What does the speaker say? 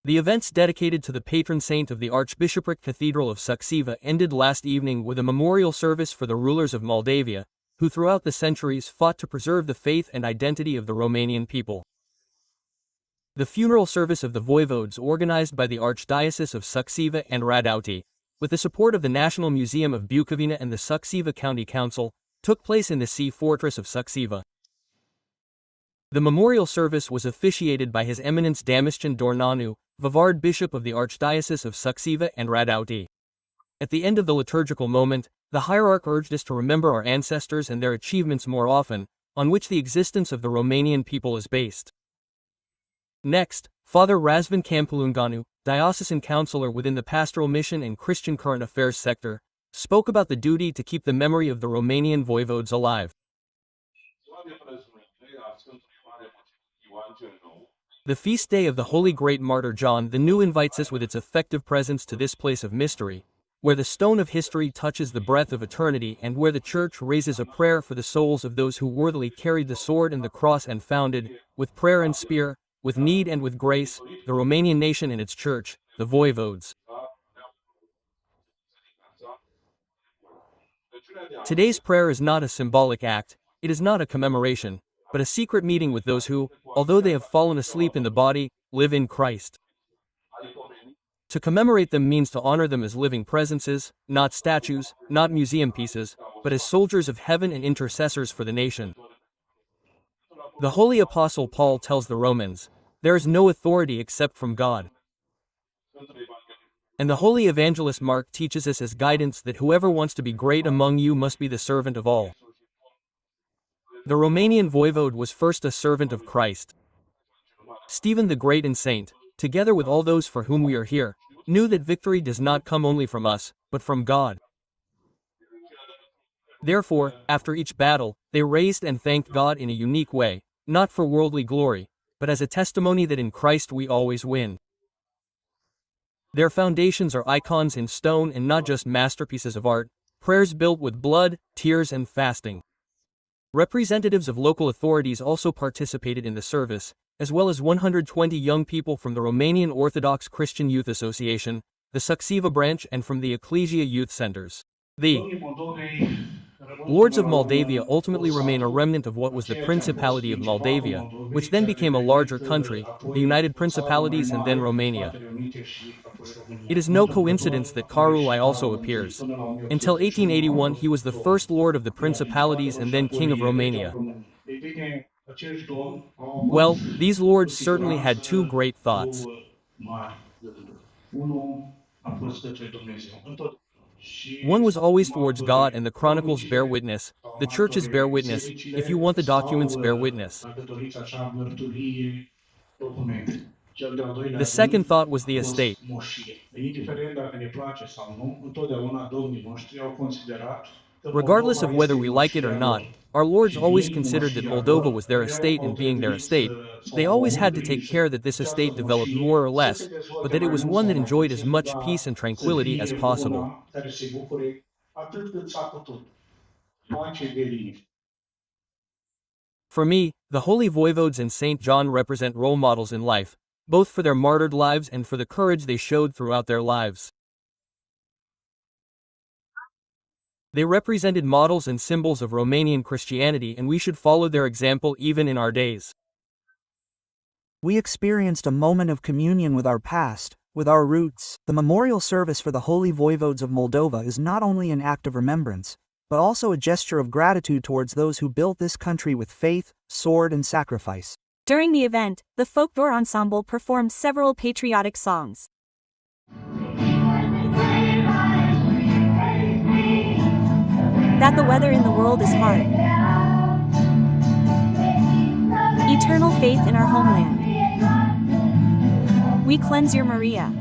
The events dedicated to the patron saint of the Archbishopric Cathedral of Sucevei ended last evening with a memorial service for the rulers of Moldavia, who throughout the centuries fought to preserve the faith and identity of the Romanian people. The funeral service of the voivodes organized by the Archdiocese of Sucevei and Radauti, with the support of the National Museum of Bukovina and the Sucevei County Council, took place in the Sea Fortress of Sucevei. The memorial service was officiated by His Eminence Damistian Dornanu, Vivard Bishop of the Archdiocese of Sucevei and Radauti. At the end of the liturgical moment, the hierarch urged us to remember our ancestors and their achievements more often, on which the existence of the Romanian people is based. Next, Father Razvan Campulunganu, diocesan counselor within the Pastoral Mission and Christian Current Affairs sector, spoke about the duty to keep the memory of the Romanian voivodes alive. The feast day of the Holy Great Martyr John the New invites us with its effective presence to this place of mystery, where the stone of history touches the breath of eternity and where the Church raises a prayer for the souls of those who worthily carried the sword and the cross and founded, with prayer and spear, with need and with grace, the Romanian nation and its Church, the voivodes. Today's prayer is not a symbolic act, it is not a commemoration, but a secret meeting with those who, although they have fallen asleep in the body, live in Christ. To commemorate them means to honor them as living presences, not statues, not museum pieces, but as soldiers of heaven and intercessors for the nation. The Holy Apostle Paul tells the Romans, "There is no authority except from God." And the Holy Evangelist Mark teaches us as guidance that whoever wants to be great among you must be the servant of all. The Romanian voivode was first a servant of Christ. Stephen the Great and Saint, together with all those for whom we are here, knew that victory does not come only from us, but from God. Therefore, after each battle, they raised and thanked God in a unique way, not for worldly glory, but as a testimony that in Christ we always win. Their foundations are icons in stone and not just masterpieces of art, prayers built with blood, tears and fasting. Representatives of local authorities also participated in the service, as well as 120 young people from the Romanian Orthodox Christian Youth Association, the Sucevei branch and from the Ecclesia Youth Centers. The Lords of Moldavia ultimately remain a remnant of what was the Principality of Moldavia, which then became a larger country, the United Principalities and then Romania. It is no coincidence that Carulai also appears. Until 1881 he was the first Lord of the Principalities and then King of Romania. Well, these lords certainly had two great thoughts. One was always towards God, and the chronicles bear witness, the churches bear witness, if you want the documents bear witness. The second thought was the estate. Regardless of whether we like it or not, our lords always considered that Moldova was their estate, and being their estate, they always had to take care that this estate developed more or less, but that it was one that enjoyed as much peace and tranquility as possible. For me, the holy voivodes and Saint John represent role models in life, both for their martyred lives and for the courage they showed throughout their lives. They represented models and symbols of Romanian Christianity, and we should follow their example even in our days. We experienced a moment of communion with our past, with our roots. The memorial service for the Holy Voivodes of Moldova is not only an act of remembrance, but also a gesture of gratitude towards those who built this country with faith, sword, and sacrifice. During the event, the folklore ensemble performed several patriotic songs. That the weather in the world is hard. Eternal faith in our homeland. We cleanse your Maria.